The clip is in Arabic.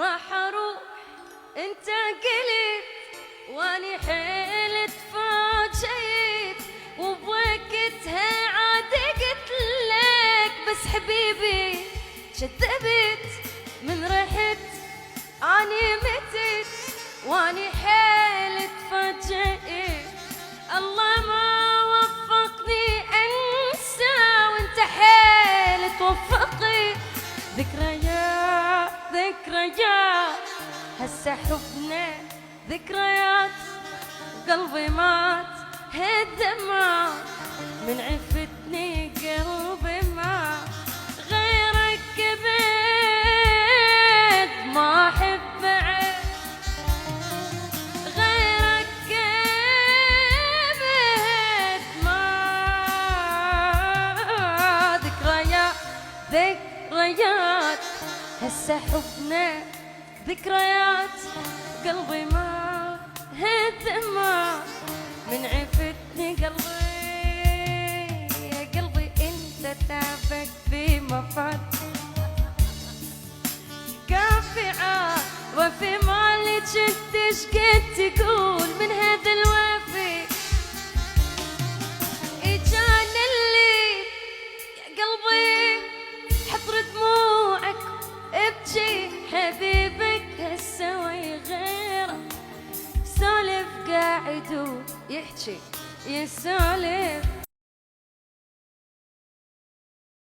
راح اروح انت قلت واني حيل تفاجيت، وبوقتها عاد قلت لك بس حبيبي كذبت، من رحت اني متت واني حيل تفاجئت. الله ما وفقني انسى وانت حيل توفقي. ذكريات ذكريات هسه حبنا ذكريات، قلبي مات هالدمع من عفتني قلبي مات. غيرك كبد ما احب بعد، غيرك كبد ما. ذكريات ذكريات هسه حبنا ذكريات، قلبي ما هدمع من عفتني قلبي. يا قلبي انت تعبك في مفات كافي عاد وفي مالي جدش قد تقول من هذا الوفي اجان اللي. يا قلبي حطر دموعك ابكي، حبيبك هسه ويا غيره سولف قاعد ويحكي يسولف.